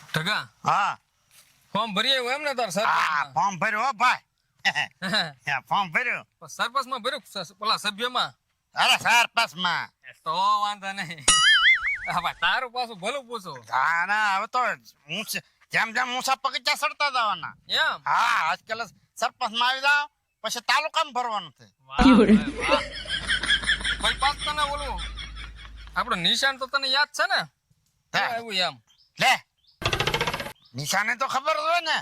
ટકા હા ફોર્મ ભરી આવ્યો એમ ને તાર હા સરપંચ ફોર્મ ભર્યો હો ભાઈ ફોર્મ ભર્યો સરપંચ માં ભર્યું પેલા સભ્યમાં અરે સરપંચમાં તો વાંધો નહીં હા ભાઈ તારું પાછું ભલું પૂછો હા ના હવે તો જેમ જેમ ઊંચા પગથિયા ચડતા જવાના એમ હા આજકાલ સરપંચમાં આવી જાવ પછી તાલુકામાં ભરવાનું છે વાહ, વાહ. ભાઈ પાછ તને ઓલું આપણું નિશાન તો તને યાદ છે ને હા. આવ્યું એમ લે નિશાને તો ખબર હોય ને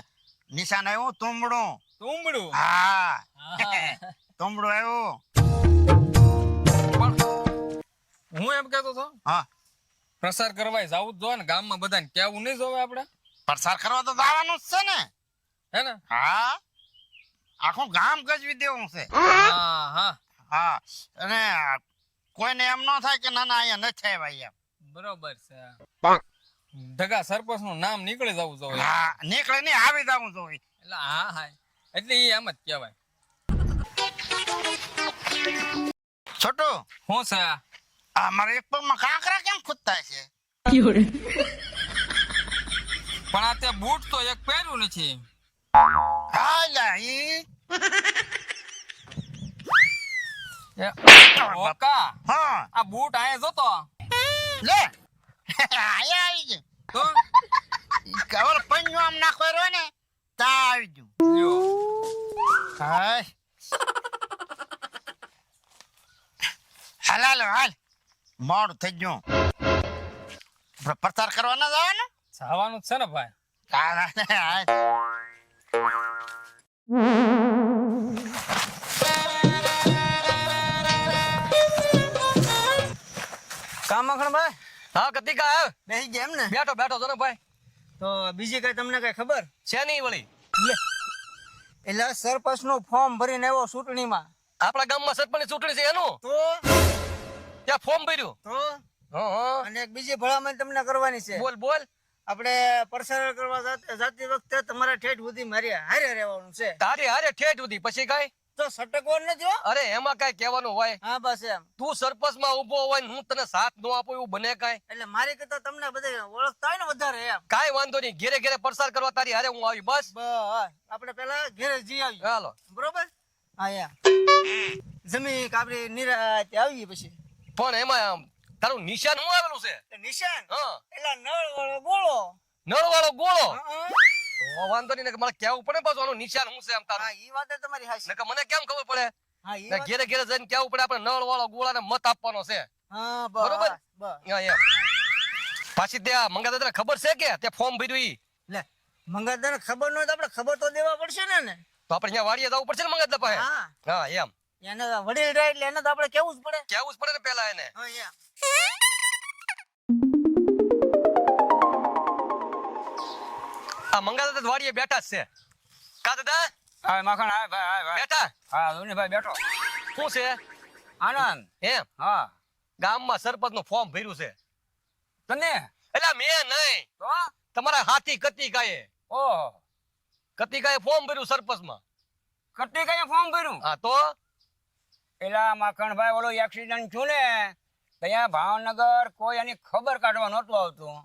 નિશાન આવ્યું તુંબડું તુંબડું હા હા. તુંબડું આવ્યું પણ હું એમ કેતો હતો હા પ્રસાર કરવા જવું જ જોઈએ ને ગામમાં બધાને કેવું નહીં જોવે આપણે પ્રસાર કરવા તો જવાનું જ છે ને હે ને હા આખું ગામ ગજવી દેવું છે હા હા હા અને કોઈને એમ ન થાય કે ના ના અહીંયા નથી થાય ભાઈ એમ બરોબર છે ઢગા સરપંચ નું નામ નીકળી જવું જોઈએ હા નીકળે નહીં આવી જવું જોઈએ એટલે હા હા એટલે ઈ એમ જ કહેવાય છોટું શું છે આ મારા એક પગમાં કાંકરા કેમ ખૂદતા છે પણ આ તે બૂટ તો એક પહેર્યું નથી હા લા ઈ ઓકા હા આ બૂટ આયા જોતો લે આયા આવી ગયું તો કવર પન્યું આમ નાખો રહ્યો ને તા આવી ગયું લ્યો. હાય હાલ હાલ હાલ મોડું થઈ ગયું પ્રચાર કરવા ના જવાનું જવાનું જ છે ને ભાઈ હાલ હાલ કામખણ ભાઈ હા કતિકા આવ બેસી ગયા એમ ને બેઠો બેઠો છો ને ભાઈ તો બીજી કઈ તમને કઈ ખબર છે નહીં વળી એટલે સરપંચ નું ફોર્મ ભરીને આવ્યો ચૂંટણીમાં આપણા ગામમાં સરપંચની ચૂંટણી છે એનું તો ત્યાં ફોર્મ ભર્યું હા અને એક બીજી ભલામણ તમને કરવાની છે બોલ બોલ આપણે પ્રસાર કરવા જાતી વખતે તમારે ઠેઠ સુધી મારી હારે રહેવાનું છે તારી હારે ઠેઠ સુધી પછી કઈ તો સટકવાનું નથી હો. અરે એમાં કઈ કહેવાનું હોય હા બસ એમ તું સરપંચ માં ઉભો હોય ને હું તને સાથ નો આપું એવું બને કઈ એટલે મારી કરતા તમને બધા ઓળખતા હોય ને વધારે એમ કાઈ વાંધો નહીં ઘેરે ઘેરે પ્રસાર કરવા તારી હારે હું આવી બસ બસ આપણે પેલા ઘેરે જી આવી હાલો બરોબર હા યા જમી કાપડી નિરાતે આવીએ પછી પણ એમાં તારું નિશાન શું આવેલું છે નિશાન હા એટલે નળ વાળો ગોળો નળ વાળો ગોળો હા તો વાંધો નહીં ને મારે કેવું પડે પાછું આનું નિશાન શું છે એમ તારું ઈ વાત તમારી હાચી નકર મને કેમ ખબર પડે હા ઈ ને વાત ઘેરે ઘેરે જઈને કેવું પડે આપણે નળ વાળો ગોળાને મત આપવાનો છે હા બરોબર? બસ હા, એમ. પાછી ત્યાં મંગાતા તને ખબર છે કે તે ફોર્મ ભર્યું ઈ લે મંગાદાને ખબર ન હોય તો આપણે ખબર તો દેવા પડશે ને તો આપણે ત્યાં વાડીએ જવું પડશે ને મંગાતા પાસે હા હા એમ એને વડીલ રહે એટલે એને તો આપણે કેવું જ પડે કેવું જ પડે ને પેલા એને હા યા આ મંગાતા તો વાડીએ બેઠા જ છે કા દાદા હા માખણ હા ભાઈ હા બેઠા હા ધોનીભાઈ બેઠો શું છે આનંદ એમ હા ગામમાં સરપંચ નું ફોર્મ ભર્યું છે તને એટલે મેં નહીં તો તમારા હાથી કતિકાએ ઓહો કતિકાએ ફોર્મ ભર્યું સરપંચ માં કટી કઈ ફોર્મ ભર્યું હા તો એલા માખણભાઈ ઓલો એક્સિડન્ટ થયું ને ત્યાં ભાવનગર કોઈ એની ખબર કાઢવા નહોતું આવતું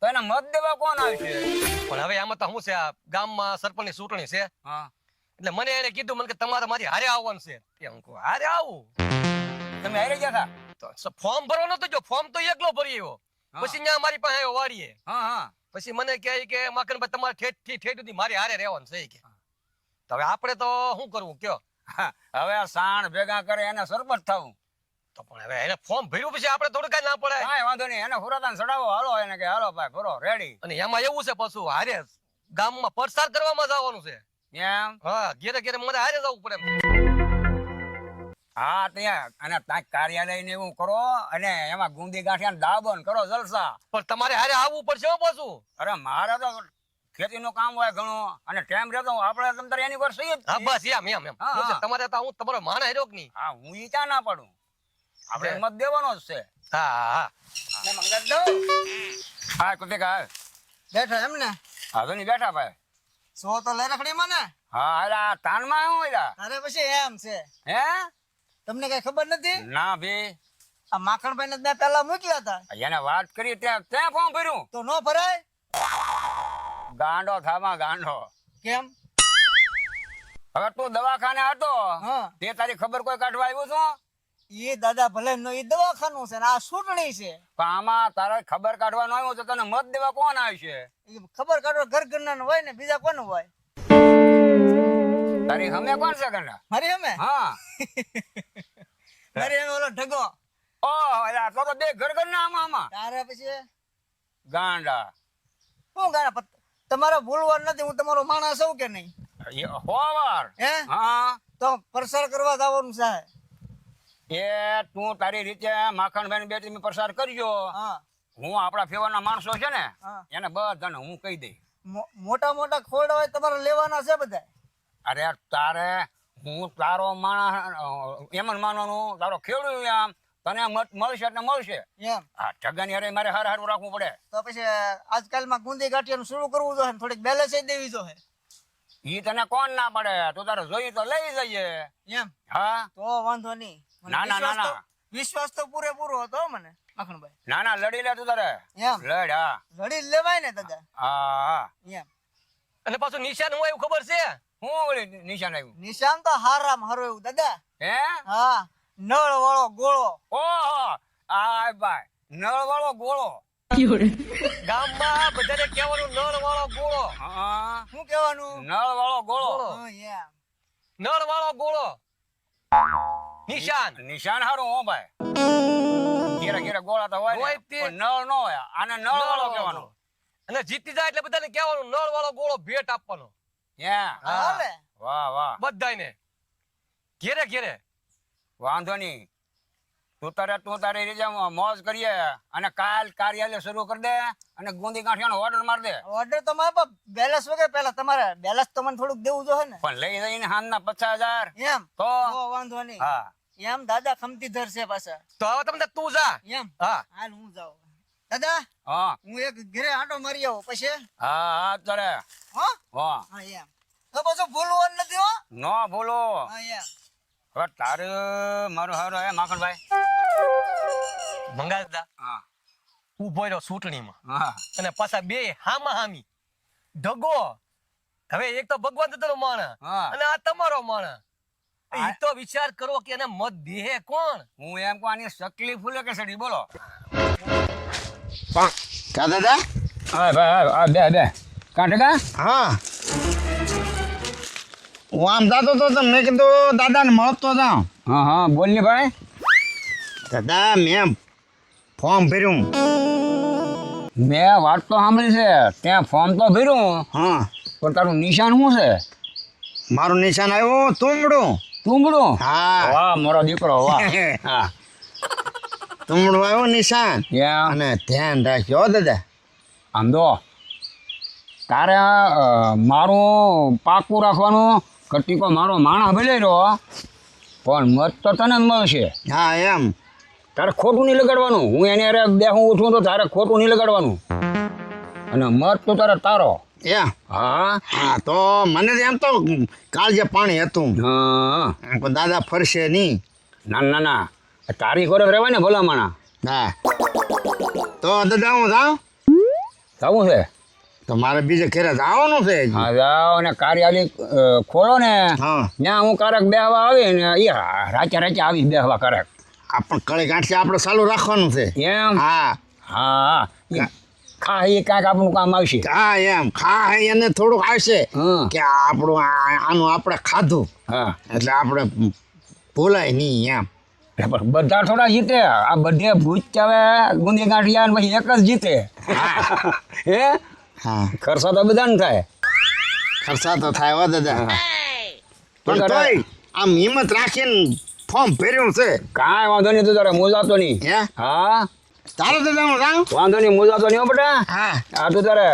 તો એને મત દેવા કોણ આવશે પણ હવે આમાં તો શું છે આ ગામમાં સરપંચ ની ચૂંટણી છે હા એટલે મને એને કીધું મને કે તમારે મારી હારે આવવાનું છે તે હું કહું હારે આવું તમે હારે ગયા હતા તો ફોર્મ ભરવાનો તો જો ફોર્મ તો એકલો ભરી આવ્યો હા. પછી ત્યાં મારી પાસે આવ્યો વાડીએ હા હા પછી મને કહે કે માખણભાઈ તમારે ઠેઠ થી ઠેઠ સુધી મારી હારે રહેવાનું છે કે તો હવે આપણે તો શું કરવું કયો હા, હવે આ સાણ ભેગા કરે એને સરપંચ થવું તો પણ હવે એને ફોર્મ ભર્યું પછી આપણે થોડું કઈ ના પડે કાંઈ વાંધો નહીં એને હુરાતાને ચડાવો હાલો એને કે હાલો ભાઈ ભરો રેડી અને એમાં એવું છે પાછું હારે ગામમાં પ્રસાર કરવામાં જવાનું છે એમ હા ઘેરે ઘેરે મને હારે જવું પડે એમ. હા ત્યાં અને ત્યાં કાર્યાલય ને એવું કરો અને એમાં ગુંદી ગાંઠિયા દાબન કરો જલસા પણ તમારે હારે આવવું પડશે હો પાછું અરે મારે તો ખેતી નું કામ હોય ઘણું અને ટાઈમ રહેતો આપણે તમતારે એની પર સહી જ હા છીએ. બસ એમ એમ એમ હા, શું છે, હા. તમારે તો હું તમારો માણ હેરો કે નહીં હા હું ઈ ક્યાં ના પાડું આપણે મત દેવાનો જ છે હા હા ને મંગત દો હા કુતિકા બેઠા એમ ને હા તો નહીં બેઠા ભાઈ સો તો લઈ રખડી મને હા અલા તાનમાં હું એલા અરે પછી એમ છે હે તમને કઈ ખબર નથી ના ભઈ આ માખણભાઈ ને મેં પેલા મૂક્યા હતા એને વાત કરી ત્યાં ફોર્મ ભર્યું તો નો ભરાય ગાંડો થામાં ગાંડો. કેમ? હવે તું દવાખાને હતો હા તે તારી ખબર કોઈ કાઢવા આવ્યું છું? એ દાદા ભલે નો એ દવાખાનું છે ને આ ચૂંટણી છે. પણ આમાં તારે ખબર કાઢવાનું આવ્યું તો તને મત દેવા કોણ આવશે? એ ખબર કાઢો ઘર ઘરના હોય ને બીજા કોનું હોય? તારી હમે કોણ છે ગંડા? મારી અમે હા. મારી અમે ઓલો ઢગો. ઓહ યાર તો બે ઘર ઘરના આમાં તારે પછી ગાંડા. શું ગાણા તમારે ભૂલવાનું નથી. હું તમારો માણસ છું કે નહીં? હોવાર. હે હા તો પ્રસાર કરવા જવાનું છે. એ તું તારી રીતે માખણભાઈ બે તમે પ્રસાર કરજો. હા હું આપણા ફેવાના માણસો છે ને હા એને બધાને હું કહી દઈ. મોટા મોટા ખોરડા હોય તમારે લેવાના છે બધા. અરે તારે હું તારો માણસ એમ જ માનવાનું તારો ખેડૂત આમ તને મત મળશે એટલે મળશે. એમ હા ઠગાની હારે મારે હારું રાખવું પડે. તો પછી આજકાલમાં ગુંદી ગાંઠિયાનું શરૂ કરવું જોઈએ ને થોડીક બેલેન્સ દેવી જોઈએ. ઈ તને કોણ ના પડે? તું તારે જોઈ તો લઈ જઈએ. એમ હા તો વાંધો નહીં. મને ના, ના, વિશ્વાસ ના, તો- ના. વિશ્વાસ તો પૂરેપૂરો હતો હો મને માખણભાઈ. ના ના લડી લે તું તારે એમ લડ. હા લડી જ લેવાય ને દાદા. હા. એમ અને પાછું નિશાન હોય એવું ખબર છે? હું ઓલી નિશાન આવ્યું નિશાન તો હારામ હારો એવું દાદા. હે? હા નળ વાળો ગોળો. ઓહો આ ભાઈ નળ વાળો ગોળો. ગામમાં બધાને કહેવાનું નળ વાળો ગોળો. હા શું કહેવાનું? નળ વાળો ગોળો. હા, એમ. નળ વાળો ગોળો નિશાન. નિશાન હારું હો ભાઈ. ઘેરા ઘેરા ગોળા તો હોય હોય ને, તે. પણ નળ નો હોય. આને નળ વાળો કહેવાનો. અને જીતી જાય એટલે બધાને કહેવાનું નળ વાળો ગોળો ભેટ આપવાનો Yeah. હાલે. વાહ વાહ બધાને ઘેરે ઘેરે. વાંધો નહીં. તું તારી રીતે મોજ કરીએ અને કાલ કાર્યાલય શરૂ કરી દે અને ગુંદી ગાંઠિયાનો ઓર્ડર માર દે. ઓર્ડર તો મારા બાપ બેલેન્સ વગર પેલા તમારે બેલેન્સ તો મને થોડુંક દેવું જોઈએ ને. પણ લઈ જઈને હાંજના 50,000 એમ તો તો વાંધો નહીં. હા એમ દાદા ખમતી ધરશે પાછા. તો હવે તમને તું જા. એમ હા હાલ હું જાઉં. દાદા હા હું એક ઘરે આંટો મારી આવું પછી. હા હા તારે હો હા હા એમ તો પાછું ભૂલવાનું નથી હો. નો ભૂલો. હા એમ હવે તારે મારું હારું હે માખણભાઈ. મંગાદા હા ઉભો રહ્યો ચૂંટણીમાં હા અને પાછા બે હામા હામી ઢગો. હવે એક તો ભગવાન દાદાનો માણસ હા. અને આ તમારો માણસ. એ તો વિચાર કરો કે એને મત દે કોણ? હું એમ કહું આની શકલી ફૂલે કે સડી બોલો. કા દાદા? હા ભાઈ હા બે બે કાંઠે કા હા હું આમ જાતો તો મેં કીધું દાદાને મળતો જાઉં. હા હા બોલ ને ભાઈ. દાદા મેં ફોર્મ ભર્યું. મેં વાત તો સાંભળી છે ત્યાં ફોર્મ તો ભર્યું હા પણ તારું નિશાન શું છે? મારું નિશાન આવ્યું તુમડું. તુંબડું. હા વાહ મારો દીકરો વાહ. હા તુમડું આવ્યું નિશાન. ત્યાં અને ધ્યાન રાખજો હો દાદા. આમ તો તારે મારું પાકું રાખવાનું કટીકો મારો માણસ ભલે રહ્યો પણ મત તો તને જ મળશે. હા એમ તારે ખોટું નહીં લગાડવાનું. હું એને અરે બેહું ઉઠું તો તારે ખોટું નહીં લગાડવાનું અને મત તો તારે તારો. એમ હા હા તો મને તો એમ તો કાલ જે પાણી હતું હા પણ દાદા ફરશે નહીં. ના ના ના તારી ઘરે રહેવાય ને ભલા માણા. હા તો દાદા હું જાઉં જવું છે. તો મારે બીજે ઘરે જવાનું છે હજી. હા જાઓ અને કાર્યાલય ખોલો ને હા ત્યાં હું કારક બેહવા આવી ને એ રાચે રાચે આવી બેહવા કારક આ પણ કળી ગાંઠી આપણે ચાલુ રાખવાનું છે. એમ. હા હા ખા એ કાંઈક આપણું કામ આવશે. હા એમ ખા એને થોડુંક આવશે હા કે આપણું આનું આપણે ખાધું હા એટલે આપણે ભૂલાય નહીં એમ. પણ બધા થોડા જીતે. આ બધે ભૂત આવે ગુંદી ગાંઠિયા ને પછી એક જ જીતે. હે હા ખર્ચા તો બધાને થાય. ખર્ચા તો થાય હો દાદા. પણ તોય આમ હિંમત રાખીને ફોર્મ ભર્યું છે. કાંઈ વાંધો નહીં તું તારે મોજાતો નહીં. હે હા ચાલો દાદા હું જાઉં. વાંધો નહીં મોજાતો નહીં હો બેટા. હા આ તું તારે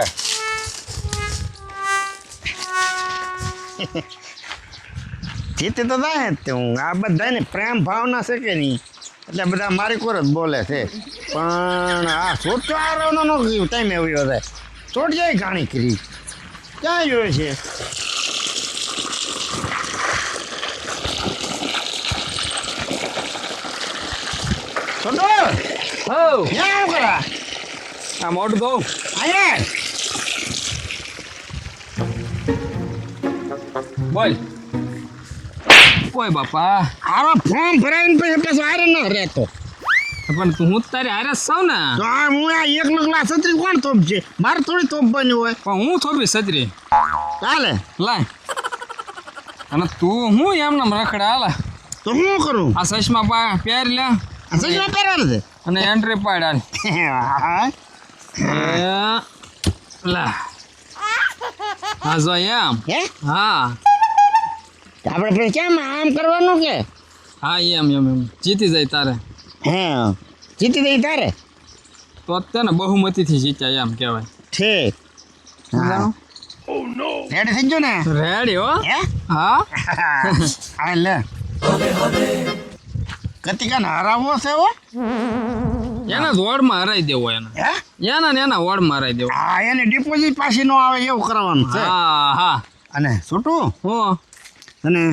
જીતે તો થાય જ તે હું આ બધાને પ્રેમ ભાવના છે કે નહીં એટલે બધા મારી કોર જ બોલે છે પણ આ સોટો આરોનો ટાઈમ આવ્યો છે ચોટ જાય ઘાણી કરી ક્યાં જોયે છે છોટો હો ક્યાં આવું કરા આ મોટું કહું અહીંયા બોલ ઓય બાપા આવા ફોર્મ ભરાઈને પછી પાછો હારે ન રહેતો. પણ તું હું તારે હારે જ સૌ ને તો આ હું આ એકલો ગ્લાસ છત્રી કોણ તોપ છે? મારે થોડી તોપ બની હોય. પણ હું થોભી સજરી ચાલે લાય અને તું હું એમને રખડા હાલા તો હું કરું? આ ચશ્મા પહેરી લે આ સજમાં પહેરવાનું છે. અને એન્ટ્રી પાડ હાલ હા. લા હા જો એમ હે હા આપણે પછી કેમ આમ કરવાનું કે? હા એમ જીતી જાય તારે હે જીતી દઈ તારે તો તને બહુમતીથી જીત્યા એમ કહેવાય ઠીક. હા રેડી થઈ ગયો ને? રેડી હો હે હા આ લે કતિકાને હરાવવો છે હો. એના જ વોર્ડમાં હરાઈ દેવો એને હે એના ને એના વોર્ડમાં હરાઈ દેવો હા એને ડિપોઝિટ પાછી ન આવે એવું કરવાનું છે. હા હા અને છોટું હું અને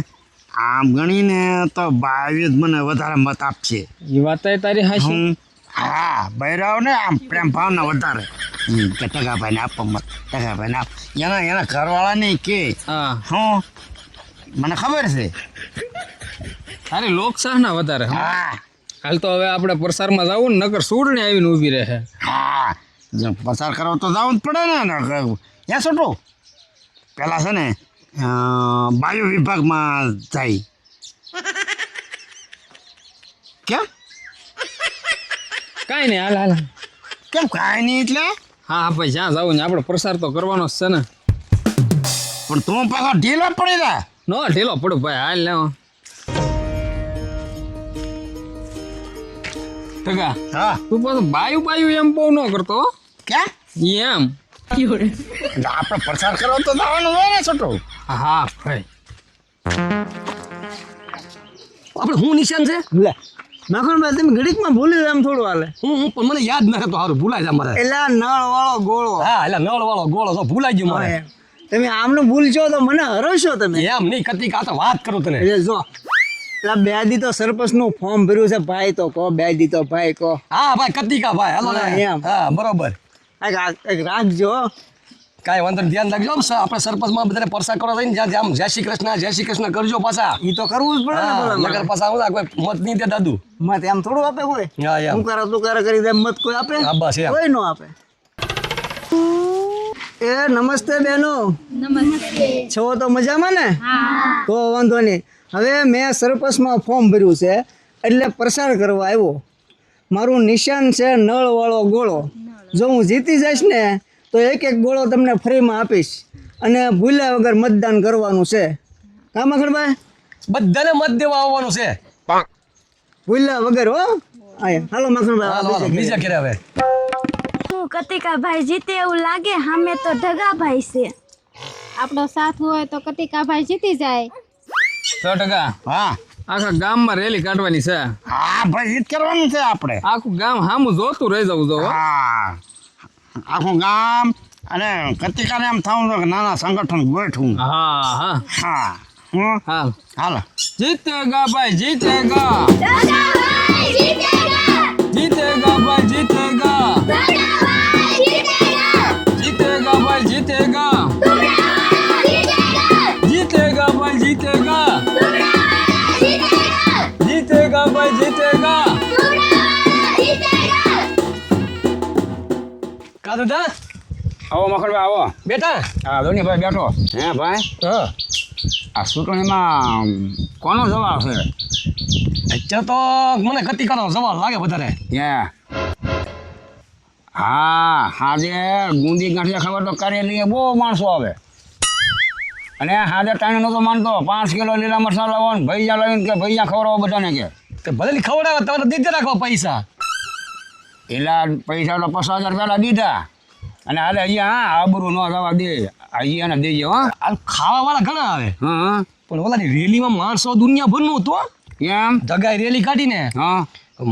આમ ગણીને તો બાવી જ મને વધારે મત આપશે. એ વાત તારી હાશી હું હા બૈરાવ ને આમ પ્રેમ ભાવના વધારે કે ટકાભાઈને આપો મત ટકાભાઈને આપ એના ઘરવાળાને કે હા હું મને ખબર છે. તારી લોકશાહના વધારે હા હાલ તો હવે આપણે પ્રસારમાં જવું ને નકર સૂડને આવીને ઊભી રહે હા જો પસાર કરો તો જવું જ પડે ને ત્યાં છોટું પેલા છે ને બાયો વિભાગમાં જાય. કેમ કાંઈ નહીં હાલ હાલ કેમ કાંઈ નહીં એટલે હા હા ભાઈ જ્યાં જવું ને આપણે પ્રસાર તો કરવાનો જ છે ને પણ તું પાછો ઢીલો પડી જા. નો ઢીલો પડું ભાઈ હાલ લેવા ટકા હા તું પાછું બાયું એમ બહુ ન કરતો હો. ક્યાં એમ એટલે આપણે પ્રસાર કરવો તો જવાનું હોય ને છોટું. હા ભાઈ આપણે હું નિશાન છે લે નાખણભાઈ તમે ઘડીકમાં ભૂલી જાય એમ થોડું હાલે. હું પણ મને યાદ ન તો સારું ભૂલાય જાય મારે એટલે આ નળ વાળો ગોળો. હા એટલે નળ વાળો ગોળો તો ભૂલાઈ ગયું મારે તમે આમનું ભૂલશો તો મને હરોશો તમે. એમ નહીં કતી આ તો વાત કરું તને એટલે જો પેલા બે દી તો સરપંચ નું ફોર્મ ભર્યું છે ભાઈ તો કહો બે દી તો ભાઈ કહો. હા ભાઈ કતિકા ભાઈ હાલો ને. હા, એમ. હા બરોબર એક રાખજો. કાંઈ વાંધો નહીં, ધ્યાન રાખજો આપણે સરપંચમાં બધાને પરસા કરવા થઈને જ્યાં જ્યાં જય શ્રી કૃષ્ણ કરજો પાછા ઈ તો કરવું જ પડે ને હા, ભલા નગર પાછા આવું કોઈ મત નહીં દે દાદુ મત એમ થોડું આપે કોઈ. હા એમ હું કરો તું કરે કરી દે મત કોઈ આપે? હા, બસ એમ. કોઈ નો આપે. એ નમસ્તે બેનો. નમસ્તે. છો તો મજામાં ને? હા. તો વાંધો નહીં. હવે મેં સરપંચમાં ફોર્મ ભર્યું છે એટલે પ્રસાર કરવા આવ્યો. મારું નિશાન છે નળ વાળો ગોળો. જો હું જીતી જઈશ ને તો એક ગોળો તમને ફ્રીમાં આપીશ અને ભૂલ્યા વગર મતદાન કરવાનું છે. કામ મખણભાઈ બધાને મત દેવા આવવાનું છે ભૂલ્યા વગર હો. આયા હાલો હાલો, હાલો, મખણભાઈ બીજા ઘેરે હવે હું કતિકાભાઈ જીતે એવું લાગે સામે તો ઢગાભાઈ છે. આપણો સાથ હોય તો કતિકાભાઈ જીતી જાય. 100% હા આખા ગામમાં રેલી કાઢવાની છે. હા ભાઈ ઈ જ કરવાનું છે આપણે. આખું ગામ સામું જોતું રહી જવું જો હો. હા આખું ગામ અને કતિકાને એમ થવું છે કે નાના સંગઠન ગોઠવું. હા હા હા હું હાલ હાલો જીતેગા ભાઈ જીતેગા ઢગાભાઈ જીતેગા. જીતેગા ભાઈ જીતેગા ઢગાભાઈ જીતેગા. જીતેગા ભાઈ જીતેગા ઢગાભાઈ જીતેગા. જીતેગા ભાઈ જીતેગા ઢગાભાઈ જીતેગા. જીતેગા ભાઈ જીતેગા ઢગાભાઈ જીતેગા. કા દાદા આવો મખણભાઈ આવો. બેટા હા ધોનીભાઈ બેઠો. હે ભાઈ હા આ ચૂંટણીમાં કોનો જવાબ છે? અત્યારે તો મને કતિકાનો સવાલ લાગે વધારે ત્યાં હા હાજે ગુંદી ગાંઠિયા ખબર તો કરેલી બહુ માણસો આવે અને હાજે ટાણે નહોતો માનતો 5 કિલો લીલા મરચાં લાવો ને ભૈયા લાવીને કે ભૈયા ખવડાવો બધાને કે તે ભલે ની ખવડાવે તમારે દીધે રાખવા પૈસા એલા પૈસા તો 50,000 પહેલાં દીધા અને હાલે અહીંયા હા આબરું ન જવા દે હજી એને દેજો હા આ ખાવા વાળા ઘણા આવે હા પણ ઓલાની રેલીમાં માણસો દુનિયાભરનું તો કેમ જગાઈ રેલી કાઢીને હા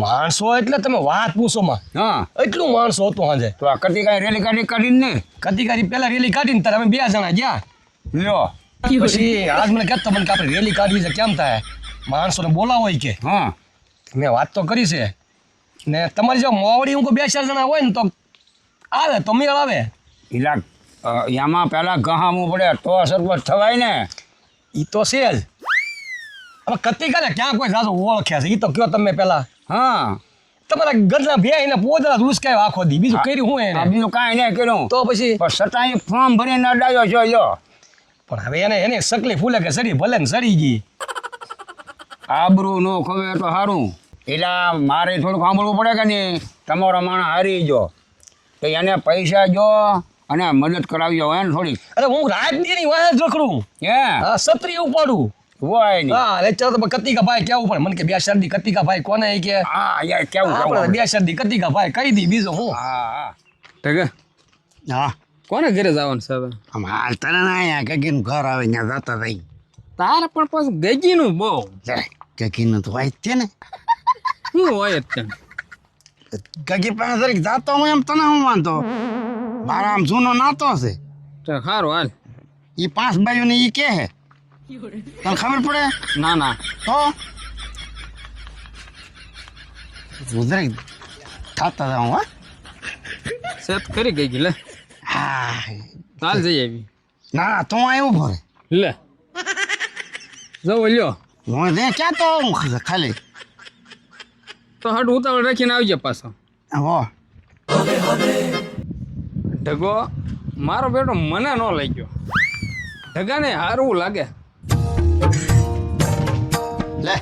માણસો એટલે તમે વાત પૂછો માં હા એટલું માણસો હતું સાંજે તો આ કતી કાંઈ રેલી કાઢીને ને કતિકારી પેલા રેલી કાઢીને તારે અમે 2 જણા ગયા લ્યો પછી આજ મને કહેતો મને કે આપણે રેલી કાઢવી છે કેમ થાય માણસોને બોલાવો હોય કે હા મેં વાત તો કરી છે ને તમારી જો મોવડી હું 2-4 જણા હોય ને તો આવે તો મેળ આવે એલા એમાં પહેલાં ગહામવું પડે તો સરપંચ થવાય ને ઈ તો છે જ. હવે કતિકાને ક્યાં કોઈ જાજો ઓળખ્યા છે ઈ તો કયો તમે પેલા. હા તમારા ગઢના ભે ને પોદરા ઉસકાય આખો દી બીજું કર્યું હું એને બીજું કાંઈ નહીં કર્યું તો પછી પણ છતાંય ફોર્મ ભરીને અડાયો છો લ્યો પણ હવે એને સકલી ફૂલે કે સડી ભલે ને સડી ગઈ. આબરૂ નો ખવે તો સારું એટલે મારે થોડુંક સાંભળવું પડે કે નહીં તમારો માણસ હારી ગયો તો એને પૈસા જો અને મદદ કરાવજો હોય ને થોડીક અરે હું રાત ની વાહ જ રખડું હે હા સત્રી ઉપાડું હોય નહીં હા એટલે ચાલો તો કતિકા ભાઈ કેવું પડે મને કે બે શરદી કતિકા ભાઈ કોને ઈ કે હા યાર કેવું આપણે કેવું બે શરદી કતિકા ભાઈ કહી દી બીજું હું હા હા ઢગા હા કોને ઘરે જવાનું છે હવે આમ હાલ તને ના અહીંયા કકીનું ઘર આવે ત્યાં જતા થઈ તારે પણ પાછું ગગીનું બહુ કકીનું તો હોય જ છે ને શું હોય જ તેમ કકી પાસે જરીક જાતો હું એમ તને હું વાંધો મારા આમ જૂનો નાતો છે તો સારું હાલ એ 5 બાયુને એ કે હે તને ખબર પડે ના ના તો જરીક થતા જાઉં હા સેટ કરી ગઈ લે હા ચાલ જઈ આવી ના તું આવ્યું ભરે લે જવો લ્યો હું ત્યાં ક્યાં તો હું ખાલી તો હાડું ઉતાવળ રાખીને આવજે પાછો હો ઢગો મારો બેટો મને ન લઈ ગયો ઢગાને હારવું લાગે લે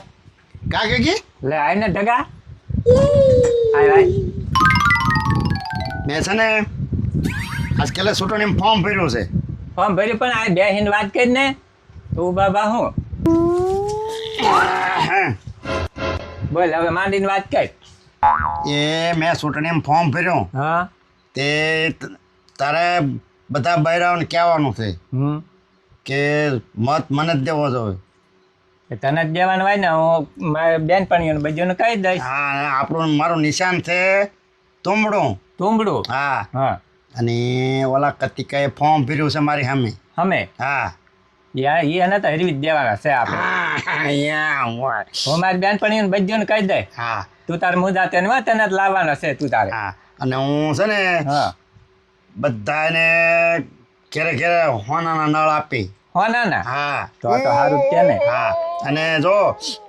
કા કકી લે આઈને ઢગા મેં છે ને આજકાલ ચૂંટણી ફોર્મ ભર્યું છે ફોર્મ ભર્યું પણ આ બે હિન્દ વાત કરી ને તું બાબા હું હા બોલ હવે માંડીને વાત કર એ મેં ચૂંટણી ફોર્મ ભર્યું હા તે તારે બધા બૈરાઓને કહેવાનું છે કે મત મને જ દેવો જોઈએ તને જ દેવાનું હોય ને હું મારા બેનપણીઓને બધું કહી દઈશ હા આપણું મારું નિશાન છે તુંબડું તુંબડું હા હા અને ઓલા કતિકાએ ફોર્મ ભર્યું છે મારી સામે અમે હા યાર એ એને તો હરવી જ દેવાના છે આપણે હા હું મારી બેનપણીઓને બધું કહી દઈશ હા તું તારે મુદા તેને તને જ લાવવાનો છે તું તારે હા અને હું છે ને હા બધાને ઘેરે ઘેરે હોનાના નળ આપી હો ના ના હા તો સારું જ છે ને હા અને જો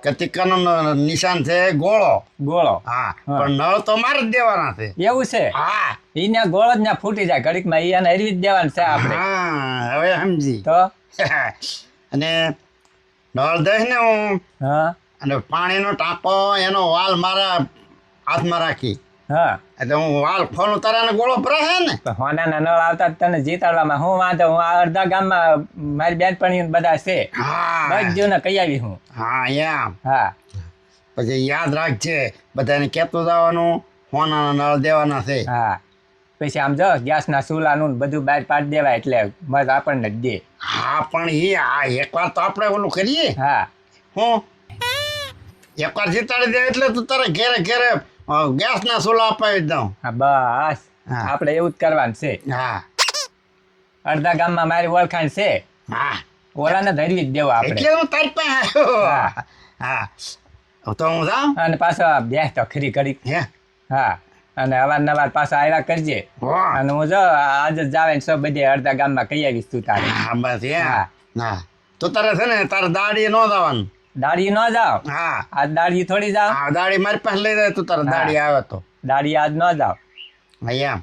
કતિકાનું નિશાન છે ગોળો ગોળો હા પણ નળ તો મારે જ દેવાના છે એવું છે હા એને ગોળો જ ના ફૂટી જાય ઘડીકમાં એને હરવી જ દેવાનું છે આપણે હા હવે સમજી તો અને નળ દઈશ ને હું હા અને પાણીનો ટાંકો એનો વાલ મારા હાથમાં રાખી હા એટલે હું વાલ ખોલું તારાને ગોળો ભરાશે ને તો હોનાના નળ આવતા જ તને જીતાડવામાં હું વાંધો હું આ અડધા ગામમાં મારી બેનપણીઓ બધા છે હા બધું ને કહી આવી હું હા એમ હા પછી યાદ રાખજે બધાને કહેતું જવાનું હોનાના નળ દેવાના છે હા પછી આમ જો ગેસના ચૂલાનું ને બધું બહાર પાડી દેવાય એટલે મત આપણને જ દે હા પણ એ આ એકવાર તો આપણે ઓલું કરીએ હા હું એકવાર જીતાડી દે એટલે તું તારે ઘેરે ઘેરે ગેસના ચૂલા અપાવી દઉં હા બસ હા. આપણે એવું જ કરવાનું છે હા અડધા ગામમાં મારી ઓળખાણ છે હા ઓલાને ધરવી જ દેવા આપણે એટલે હું તારી પાસે આવ્યો હા. હા તો હું જાઉં અને પાછો બેસ તો ખરી કરી હે હા અને અવારનવાર પાછા આવ્યા કરજે વાહ. અને હું જો આજે જ આવે ને સબ બધે અડધા ગામમાં કહી આવીશ તું તારે હા બસ એ હા. હા તો તારે છે ને તારે દાડી ન જવાનું દાડી ન જાઓ હા આજ દાડી થોડી જાઓ હા દાડી મારી પાસે લઈ જાય તું તારે હા. દાડી આવે તો દાડી આજ ન જાઓ અહીંયા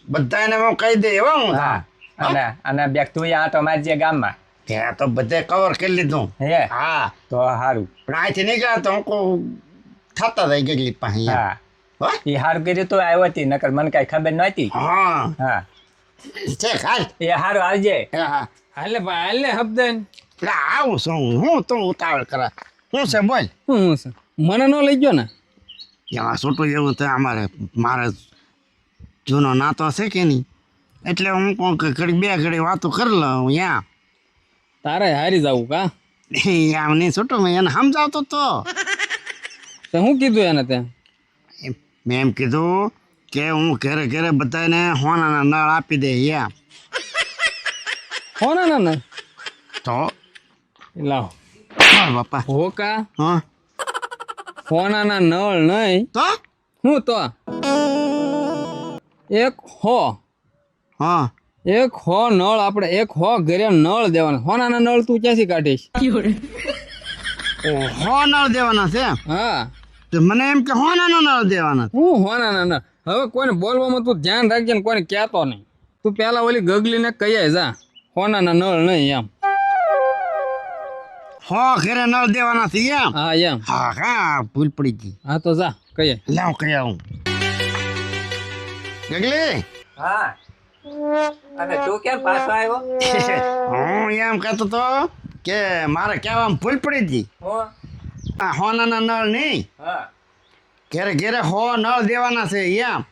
બધાને હું કહી દે એવા હું હા અને બેગ તું આટો મારજે ગામમાં ત્યાં તો બધે કવર કરી લીધું હે હા તો સારું પણ અહીંથી નીકળ્યા તો હું કહું થતા જાય ગગલી પાસે હા હો? એ સારું કર્યું તું આવ્યો હતી નકર મને કઈ ખબર નહોતી હા હા છે હાલ એ સારું આવજે હા હાલે ભાઈ હાલે હબદન એટલે આવું છું હું તો ઉતાવળ કરા શું છે બોલ હું છે મને ન લઈ ગયો ને એમાં છૂટું એવું થાય અમારે મારે જૂનો નાતો છે કે નહીં એટલે હું કહું કે ઘડી બે ઘડી વાતો કરી લઉં ત્યાં તારે હારી જવું કા આમ નહીં છૂટું મેં એને સમજાવતો તો તો હું કીધું એને ત્યાં મેં એમ કીધું કે હું ઘરે ઘરે બધાને હોનાના નળ આપી દે એમ હો ના ના તો લાવ બોલ બાપા હો કા હા ફોનાના નળ નહીં તો હું તો એક હો હા એક હો નળ આપણે એક હો ઘરે નળ દેવાના હોનાના નળ તું ક્યાંથી કાઢીશ હો નળ દેવાના છે હા તો મને એમ કે હોનાનો નળ દેવાના હું હોનાના નળ હવે કોઈને બોલવામાં તું ધ્યાન રાખજે ને કોઈને કહેતો નહીં તું પેલા ઓલી ગગલીને કહીએ જા હોનાના નળ નહીં એમ હો ઘરે નળ દેવાના છે એમ હા એમ હા હા ભૂલ પડી ગઈ હા તો જા કહીએ લાવ કહી આવું ગગલી હા અને તું કેમ પાછો આવ્યો હું એમ કહેતો તો કે મારે કહેવામાં ભૂલ પડી ગઈ આ હોનાના નળ નહીં હા ઘરે ઘરે હો નળ દેવાના છે એમ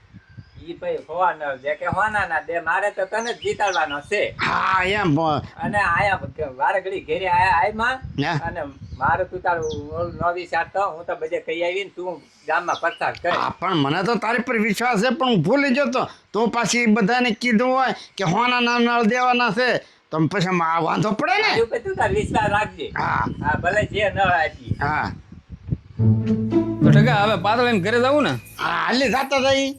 ઈ ભાઈ હોવાના જે કે હોવાના દે મારે તો તને જ જીતાડવાનો છે હા એમ અને આયા વારે ઘડી ઘેરે આયા આયમાં હા. અને મારે તું તારું નવી શાક તો હું તો બધે કહી આવીને તું ગામમાં પ્રચાર કર હા, પણ મને તો તારી પર વિશ્વાસ છે પણ હું ભૂલી જતો તો પાછી બધાને કીધું હોય કે હોનાના નળ દેવાના છે તો પછી વાંધો પડે ને તું તાર વિશ્વાસ રાખજે હા હા ભલે જે ન આપી હા તો ઠગા હવે પાતળીને ઘરે જવું ને હા હાલી જાતા જઈ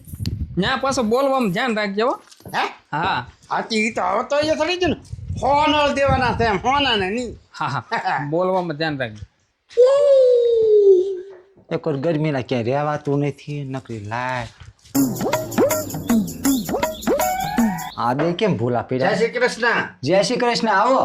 ત્યાં પાછો બોલવામાં ધ્યાન રાખજે હો હે હા હાથી ઈ તો હવે તો એ થોડી છે ને હો નળ દેવાના છે એમ હોનાને નહીં હા હા બોલવામાં ધ્યાન રાખજે એક વાર ગરમીના ક્યાંય રહેવાતું નથી નકરી લાય આ બે કેમ ભૂલા જય પીડા શ્રી કૃષ્ણ જય શ્રી કૃષ્ણ આવો